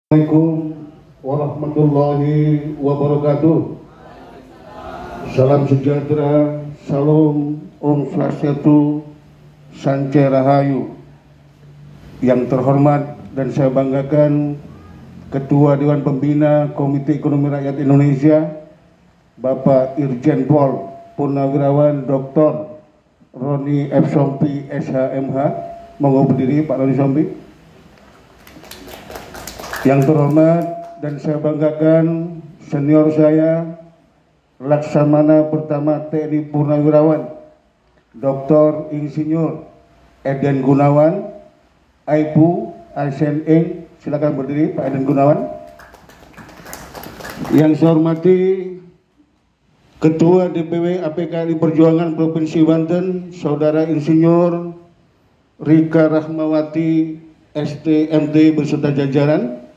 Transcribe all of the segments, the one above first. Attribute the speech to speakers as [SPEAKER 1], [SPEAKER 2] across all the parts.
[SPEAKER 1] Assalamualaikum warahmatullahi wabarakatuh. Salam sejahtera, salam Om Swastiastu, Sancaya Rahayu. Yang terhormat dan saya banggakan Ketua Dewan Pembina Komite Ekonomi Rakyat Indonesia, Bapak Irjen Pol Purnawirawan Dr. Roni F. Sompi SHMH. Monggo berdiri Pak Roni Sompi. Yang terhormat dan saya banggakan senior saya, Laksamana Pertama TNI Purnawirawan Dr. Insinyur Eden Gunawan, Aipu Asn. Silakan berdiri Pak Eden Gunawan. Yang saya hormati Ketua DPW APKRI Perjuangan Provinsi Banten, Saudara Insinyur Rika Rahmawati STMT beserta jajaran.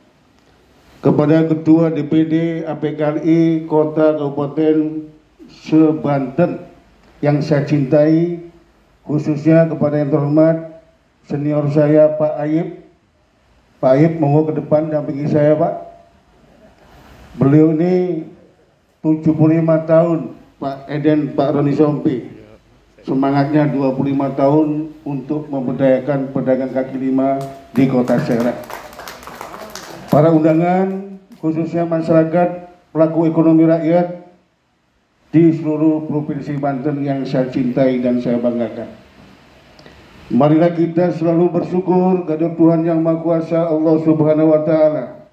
[SPEAKER 1] Kepada Ketua DPD APKRI Kota Kabupaten Sebanten yang saya cintai, khususnya kepada yang terhormat senior saya Pak Ayib. Pak Ayib, monggo ke depan dampingi saya Pak. Beliau ini 75 tahun Pak Eden, Pak Roni Sompi. Semangatnya 25 tahun untuk memberdayakan pedagang kaki lima di Kota Serang. Para undangan, khususnya masyarakat pelaku ekonomi rakyat di seluruh Provinsi Banten yang saya cintai dan saya banggakan. Marilah kita selalu bersyukur kepada Tuhan Yang Maha Kuasa Allah Subhanahu wa Ta'ala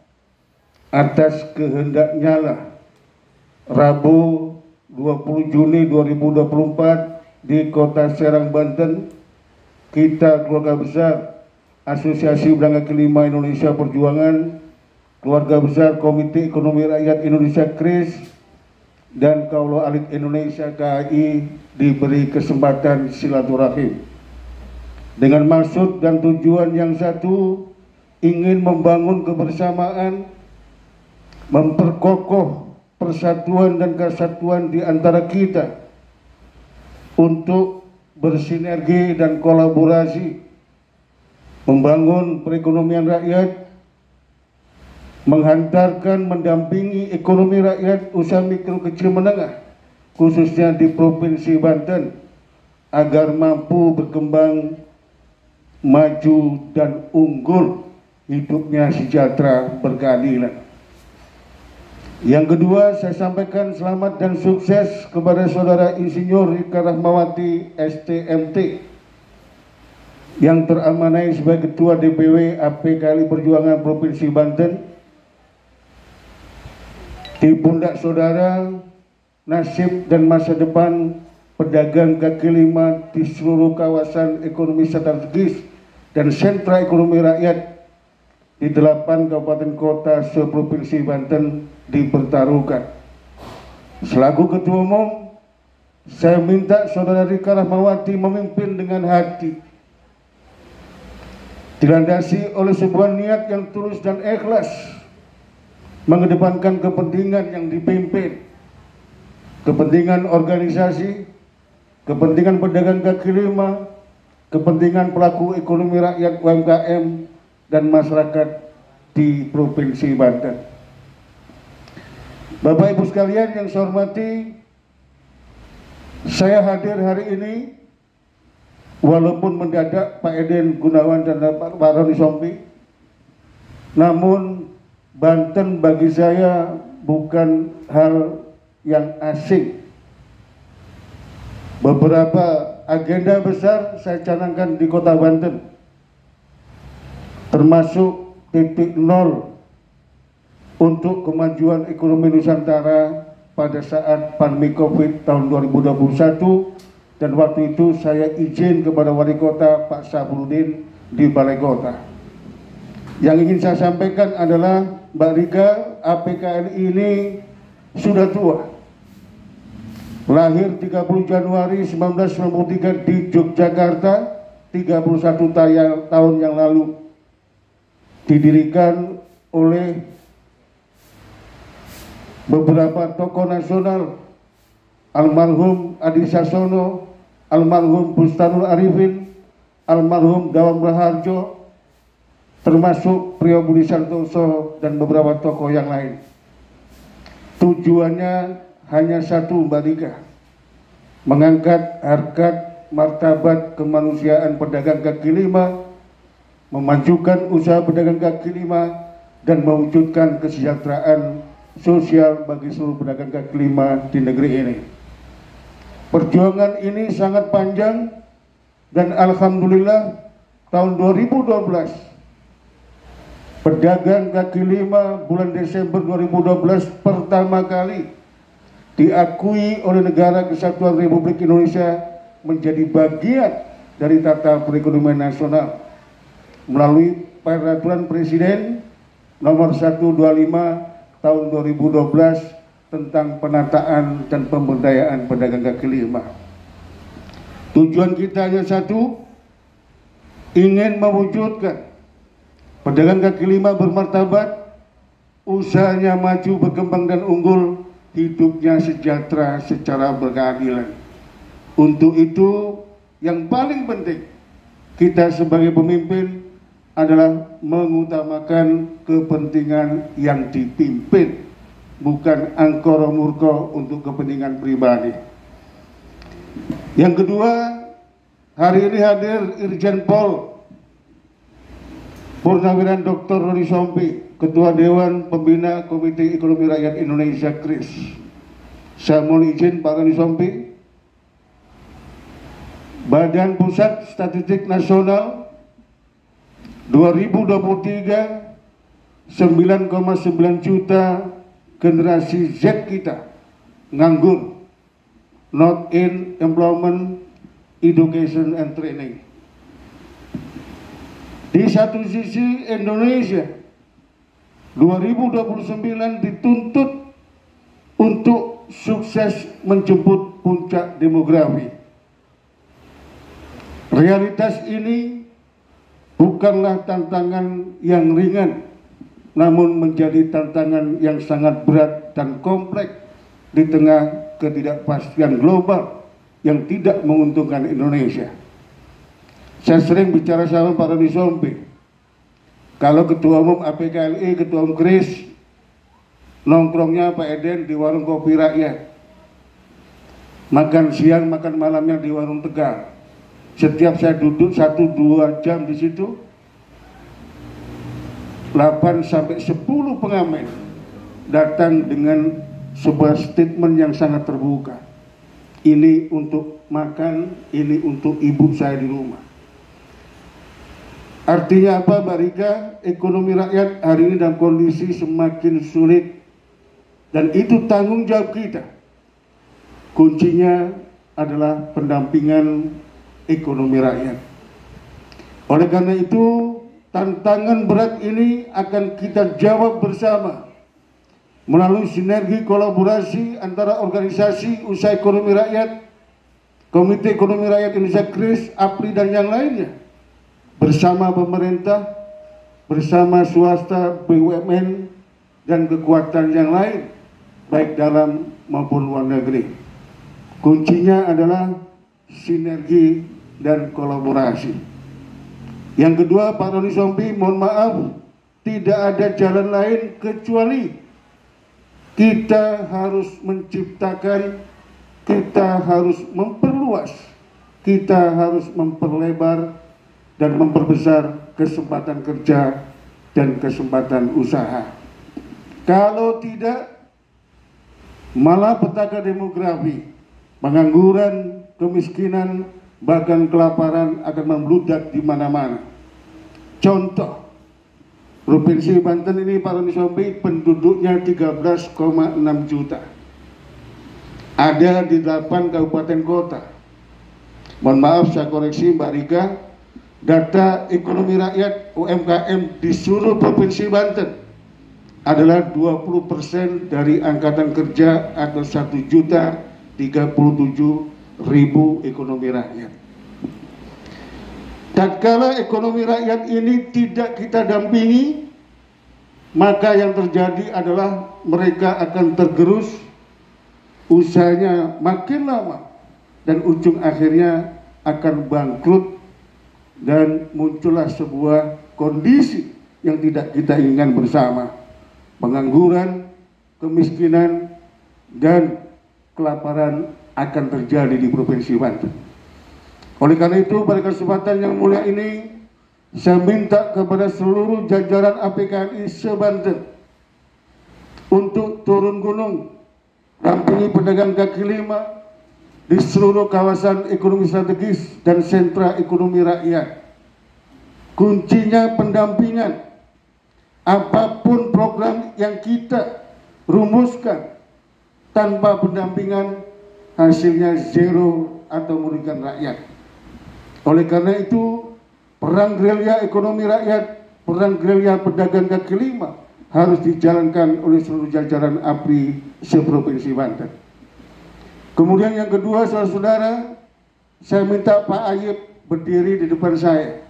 [SPEAKER 1] atas kehendaknya lah Rabu 20 Juni 2024 di Kota Serang, Banten, kita keluarga besar Asosiasi Pedagang Kaki Lima Indonesia Perjuangan, keluarga besar Komite Ekonomi Rakyat Indonesia KRIS, dan Kaulo Alit Indonesia KAI diberi kesempatan silaturahim dengan maksud dan tujuan yang satu, ingin membangun kebersamaan, memperkokoh persatuan dan kesatuan di antara kita untuk bersinergi dan kolaborasi membangun perekonomian rakyat, menghantarkan, mendampingi ekonomi rakyat usaha mikro kecil menengah khususnya di Provinsi Banten agar mampu berkembang, maju dan unggul, hidupnya sejahtera berkeadilan. Yang kedua, saya sampaikan selamat dan sukses kepada Saudara Insinyur Rika Rahmawati STMT yang teramanai sebagai Ketua DPW APKRI Perjuangan Provinsi Banten. Di pundak saudara, nasib dan masa depan pedagang kaki lima di seluruh kawasan ekonomi strategis dan sentra ekonomi rakyat di 8 kabupaten kota seprovinsi Banten dipertaruhkan. Selaku Ketua Umum, saya minta Saudara Rika Rahmawati memimpin dengan hati, dilandasi oleh sebuah niat yang tulus dan ikhlas, mengedepankan kepentingan yang dipimpin, kepentingan organisasi, kepentingan pedagang kaki lima, kepentingan pelaku ekonomi rakyat UMKM dan masyarakat di Provinsi Banten. Bapak Ibu sekalian yang saya hormati, saya hadir hari ini walaupun mendadak Pak Eden Gunawan dan Pak Roni Sompi, namun Banten bagi saya bukan hal yang asing. Beberapa agenda besar saya canangkan di Kota Banten, termasuk titik nol untuk kemajuan ekonomi Nusantara pada saat pandemi COVID tahun 2021, dan waktu itu saya izin kepada Wali Kota Pak Sabrudin di Balai Kota. Yang ingin saya sampaikan adalah Mbak Rika, APKRI ini sudah tua. Lahir 30 Januari 1993 di Yogyakarta, 31 tahun yang lalu. Didirikan oleh beberapa tokoh nasional, almarhum Adi Sasono, almarhum Bustanul Arifin, almarhum Dawam Raharjo, termasuk Priyo Budi Santoso dan beberapa tokoh yang lain. Tujuannya hanya satu, Mbak Rika, mengangkat harkat martabat kemanusiaan pedagang kaki lima, memajukan usaha pedagang kaki lima, dan mewujudkan kesejahteraan sosial bagi seluruh pedagang kaki lima di negeri ini. Perjuangan ini sangat panjang dan alhamdulillah tahun 2012 pedagang kaki lima bulan Desember 2012 pertama kali diakui oleh Negara Kesatuan Republik Indonesia menjadi bagian dari tata perekonomian nasional melalui Peraturan Presiden nomor 125 tahun 2012 tentang penataan dan pemberdayaan pedagang kaki lima. Tujuan kita hanya satu, ingin mewujudkan pedagang kaki lima bermartabat, usahanya maju, berkembang dan unggul, hidupnya sejahtera secara berkeadilan. Untuk itu yang paling penting kita sebagai pemimpin adalah mengutamakan kepentingan yang dipimpin, bukan angkara murka untuk kepentingan pribadi. Yang kedua, hari ini hadir Irjen Pol Purnawiran Dr. Roni Sompi, Ketua Dewan Pembina Komite Ekonomi Rakyat Indonesia KRIS. Saya mohon izin Pak Roni Sompi, Badan Pusat Statistik Nasional 2023 9,9 juta generasi Z kita nganggur, not in employment, education and training. Di satu sisi Indonesia 2029 dituntut untuk sukses menjemput puncak demografi. Realitas ini bukanlah tantangan yang ringan, namun menjadi tantangan yang sangat berat dan kompleks di tengah ketidakpastian global yang tidak menguntungkan Indonesia. Saya sering bicara sama Pak Roni Sompi, kalau Ketua Umum APKLI, Ketua Umum KRIS, nongkrongnya Pak Eden di warung kopi rakyat, makan siang, makan malamnya di warung Tegal. Setiap saya duduk 1-2 jam di situ, 8 sampai 10 pengamen datang dengan sebuah statement yang sangat terbuka. Ini untuk makan, ini untuk ibu saya di rumah. Artinya apa, Mbak Rika? Ekonomi rakyat hari ini dalam kondisi semakin sulit, dan itu tanggung jawab kita. Kuncinya adalah pendampingan ekonomi rakyat. Oleh karena itu, tantangan berat ini akan kita jawab bersama melalui sinergi kolaborasi antara organisasi usaha ekonomi rakyat, Komite Ekonomi Rakyat Indonesia KRIS, APRI dan yang lainnya, bersama pemerintah, bersama swasta, BUMN dan kekuatan yang lain baik dalam maupun luar negeri. Kuncinya adalah sinergi dan kolaborasi. Yang kedua, Pak Roni Sompi, mohon maaf, tidak ada jalan lain kecuali kita harus menciptakan, kita harus memperluas, kita harus memperlebar dan memperbesar kesempatan kerja dan kesempatan usaha. Kalau tidak, malah petaka demografi, pengangguran, kemiskinan, bahkan kelaparan akan membludak di mana-mana. Contoh, Provinsi Banten ini, Pak Roni Sompi, penduduknya 13,6 juta. Ada di 8 kabupaten kota. Mohon maaf, saya koreksi Mbak Rika, data ekonomi rakyat UMKM di seluruh Provinsi Banten adalah 20% dari angkatan kerja atau 1.037.000 ekonomi rakyat. Tatkala ekonomi rakyat ini tidak kita dampingi, maka yang terjadi adalah mereka akan tergerus, usahanya makin lama, dan ujung akhirnya akan bangkrut, dan muncullah sebuah kondisi yang tidak kita inginkan bersama. Pengangguran, kemiskinan, dan kelaparan akan terjadi di Provinsi Banten. Oleh karena itu, pada kesempatan yang mulia ini, saya minta kepada seluruh jajaran APKNI se-Banten untuk turun gunung, dampingi pedagang kaki lima di seluruh kawasan ekonomi strategis dan sentra ekonomi rakyat. Kuncinya pendampingan. Apapun program yang kita rumuskan, tanpa pendampingan hasilnya zero atau merugikan rakyat. Oleh karena itu, perang gerilya ekonomi rakyat, perang gerilya pedagang kaki lima harus dijalankan oleh seluruh jajaran APRI se-Provinsi Banten. Kemudian yang kedua, saudara-saudara, saya minta Pak Ayib berdiri di depan saya.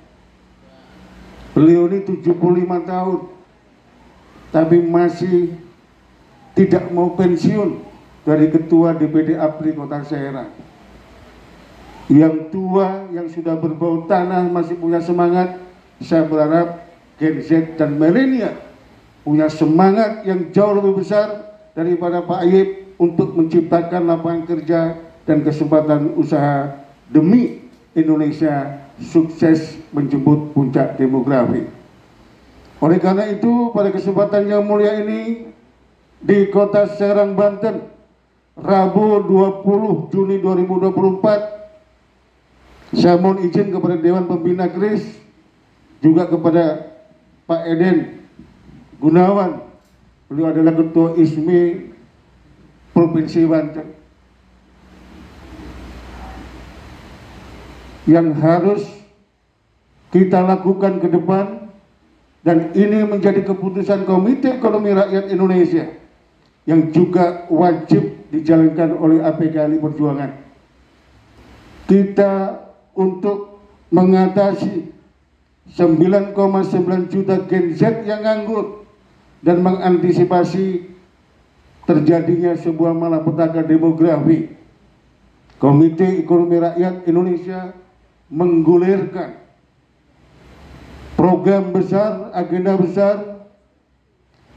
[SPEAKER 1] Beliau ini 75 tahun, tapi masih tidak mau pensiun dari Ketua DPD APRI Kota Serang. Yang tua, yang sudah berbau tanah masih punya semangat. Saya berharap Gen Z dan milenial punya semangat yang jauh lebih besar daripada Pak Ayib untuk menciptakan lapangan kerja dan kesempatan usaha demi Indonesia sukses menjemput puncak demografi. Oleh karena itu, pada kesempatan yang mulia ini di Kota Serang, Banten, Rabu 20 Juni 2024, saya mohon izin kepada Dewan Pembina KRIS, juga kepada Pak Eden Gunawan, beliau adalah Ketua ISMI Provinsi Banten, yang harus kita lakukan ke depan, dan ini menjadi keputusan Komite Ekonomi Rakyat Indonesia yang juga wajib dijalankan oleh APKNI Perjuangan. Kita untuk mengatasi 9,9 juta Gen Z yang nganggur dan mengantisipasi terjadinya sebuah malapetaka demografi, Komite Ekonomi Rakyat Indonesia menggulirkan program besar, agenda besar,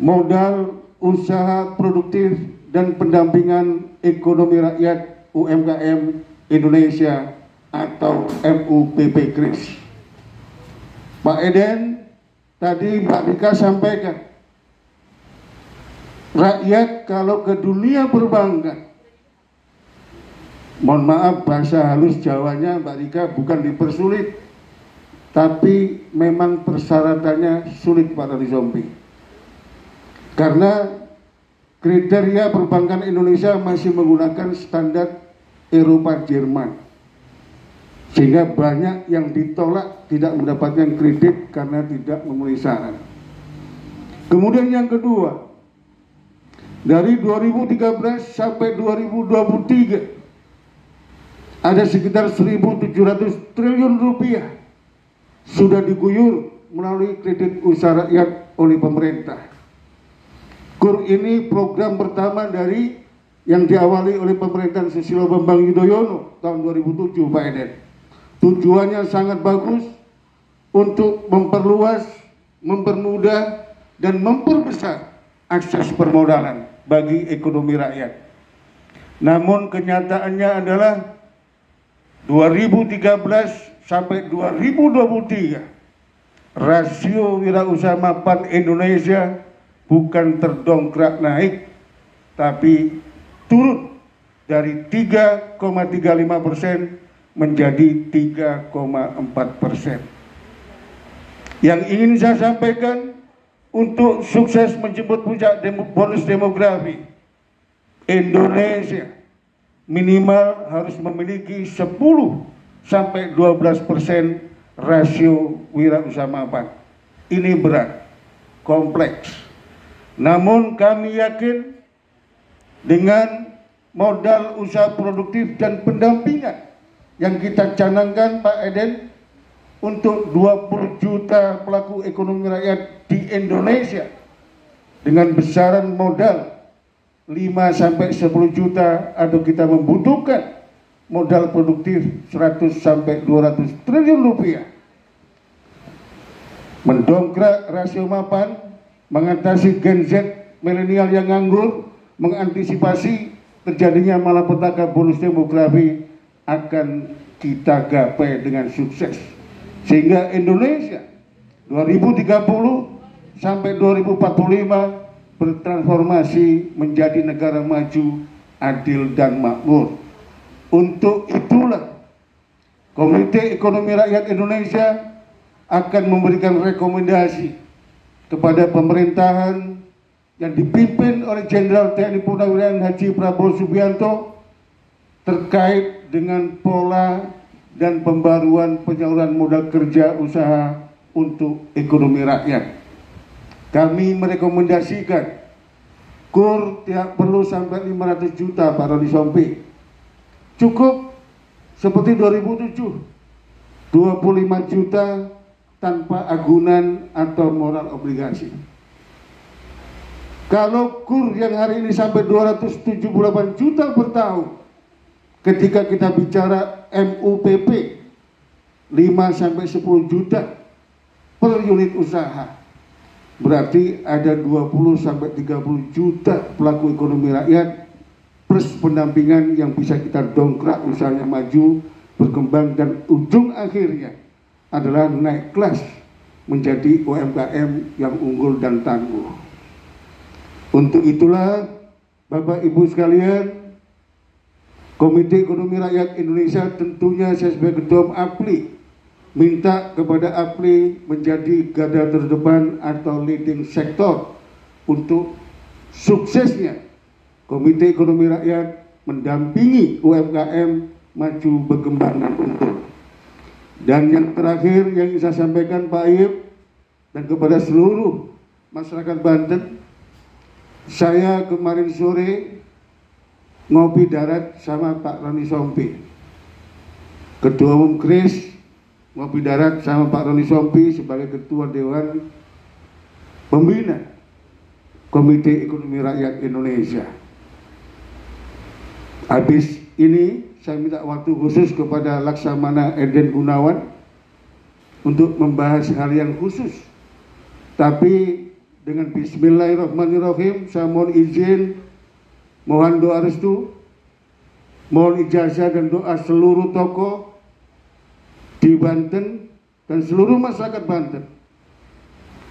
[SPEAKER 1] modal usaha produktif dan pendampingan ekonomi rakyat UMKM Indonesia atau MUPP KRIS. Pak Eden, tadi Mbak Rika sampaikan, rakyat kalau ke dunia perbankan, mohon maaf bahasa halus Jawanya Mbak Rika, bukan dipersulit, tapi memang persyaratannya sulit Pak Rizompi. Karena kriteria perbankan Indonesia masih menggunakan standar Eropa Jerman, sehingga banyak yang ditolak tidak mendapatkan kredit karena tidak memenuhi syarat. Kemudian yang kedua, dari 2013 sampai 2023 ada sekitar 1.700 triliun rupiah sudah diguyur melalui kredit usaha rakyat oleh pemerintah. KUR ini program pertama dari yang diawali oleh pemerintahan Susilo Bambang Yudhoyono tahun 2007, Pak Eden. Tujuannya sangat bagus untuk memperluas, mempermudah, dan memperbesar akses permodalan bagi ekonomi rakyat. Namun kenyataannya adalah 2013 sampai 2023 rasio wirausaha mapan Indonesia bukan terdongkrak naik, tapi turun dari 3,35% menjadi 3,4%. Yang ingin saya sampaikan, untuk sukses menjemput puncak bonus demografi, Indonesia minimal harus memiliki 10-12% rasio wirausaha mapan. Ini berat, kompleks. Namun kami yakin dengan modal usaha produktif dan pendampingan yang kita canangkan, Pak Eden, untuk 20 juta pelaku ekonomi rakyat di Indonesia dengan besaran modal 5-10 juta, atau kita membutuhkan modal produktif 100-200 triliun rupiah. mendongkrak rasio mapan, mengatasi Gen Z milenial yang nganggur, mengantisipasi terjadinya malapetaka bonus demografi akan kita gapai dengan sukses, sehingga Indonesia 2030 sampai 2045 bertransformasi menjadi negara maju, adil dan makmur. Untuk itulah Komite Ekonomi Rakyat Indonesia akan memberikan rekomendasi kepada pemerintahan yang dipimpin oleh Jenderal TNI Purnawirawan Haji Prabowo Subianto terkait dengan pola dan pembaruan penyaluran modal kerja usaha untuk ekonomi rakyat. Kami merekomendasikan KUR tidak perlu sampai 500 juta Pak Roni Sompi. Cukup seperti 2007, 25 juta tanpa agunan atau moral obligasi. Kalau KUR yang hari ini sampai 278 juta per tahun, ketika kita bicara MUPP 5-10 juta per unit usaha, berarti ada 20-30 juta pelaku ekonomi rakyat plus pendampingan yang bisa kita dongkrak usahanya maju, berkembang, dan ujung akhirnya adalah naik kelas menjadi UMKM yang unggul dan tangguh. Untuk itulah Bapak Ibu sekalian, Komite Ekonomi Rakyat Indonesia tentunya saya sebagai Ketua APLI minta kepada APLI menjadi garda terdepan atau leading sektor untuk suksesnya Komite Ekonomi Rakyat mendampingi UMKM maju, berkembang, dan unggul. Dan yang terakhir yang saya sampaikan Pak Ayub dan kepada seluruh masyarakat Banten, saya kemarin sore ngopi darat sama Pak Roni Sompi, Ketua Umum KRIS, ngopi darat sama Pak Roni Sompi sebagai Ketua Dewan Pembina Komite Ekonomi Rakyat Indonesia. Habis ini saya minta waktu khusus kepada Laksamana Eden Gunawan untuk membahas hal yang khusus. Tapi dengan Bismillahirrahmanirrahim saya mohon izin, mohon doa restu, mohon ijazah dan doa seluruh tokoh di Banten dan seluruh masyarakat Banten.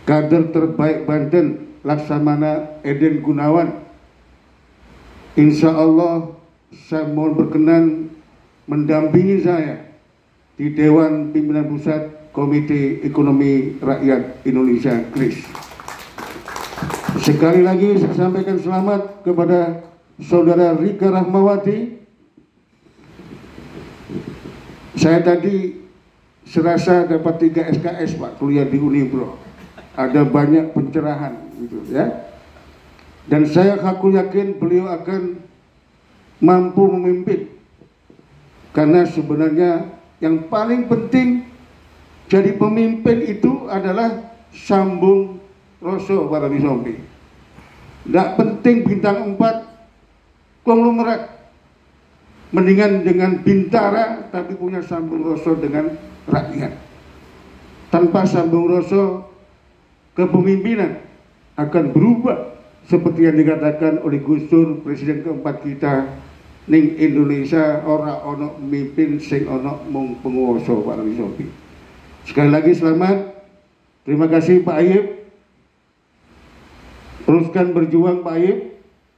[SPEAKER 1] Kader terbaik Banten, Laksamana Eden Gunawan, insya Allah saya mohon berkenan mendampingi saya di Dewan Pimpinan Pusat Komite Ekonomi Rakyat Indonesia KRIS. Sekali lagi saya sampaikan selamat kepada Saudara Rika Rahmawati. Saya tadi serasa dapat 3 SKS Pak, kuliah di Unibro. Ada banyak pencerahan gitu ya. Dan saya aku yakin beliau akan mampu memimpin. Karena sebenarnya yang paling penting jadi pemimpin itu adalah sambung rasa Pak Roni Sompi. Tidak penting bintang 4 konglomerat, mendingan dengan bintara tapi punya sambung rasa dengan rakyat. Tanpa sambung rasa, kepemimpinan akan berubah seperti yang dikatakan oleh Gus Dur, presiden keempat kita, ning Indonesia ora ono mimpin sing ono mung penguasa Pak Roni Sompi. Sekali lagi selamat, terima kasih Pak Ayub. Teruskan berjuang Pak Ayub,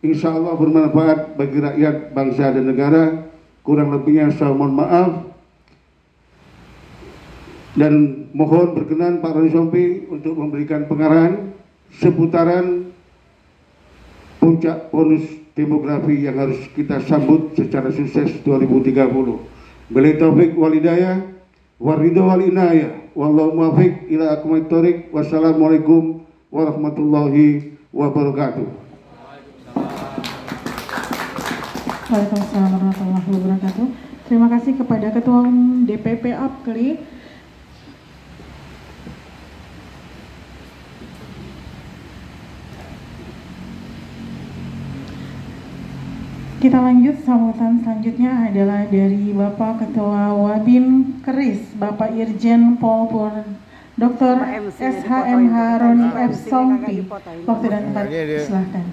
[SPEAKER 1] insya Allah bermanfaat bagi rakyat, bangsa dan negara. Kurang lebihnya saya mohon maaf dan mohon berkenan Pak Roni Sompi untuk memberikan pengarahan seputaran puncak bonus demografi yang harus kita sambut secara sukses 2030. Billahi taufik wal hidayah waridho wal inayah wallahu muwaffiq ila aqwamit thoriq. Wassalamualaikum warahmatullahi wabarakatuh.
[SPEAKER 2] Waalaikumsalam warahmatullahi wabarakatuh. Terima kasih kepada Ketua Umum DPP APLI. Kita lanjut, sambutan selanjutnya adalah dari Bapak Ketua Wabim KRIS, Bapak Irjen Pol Dr. SHMH Roni F. Sompi. Waktu dan tempat, silahkan.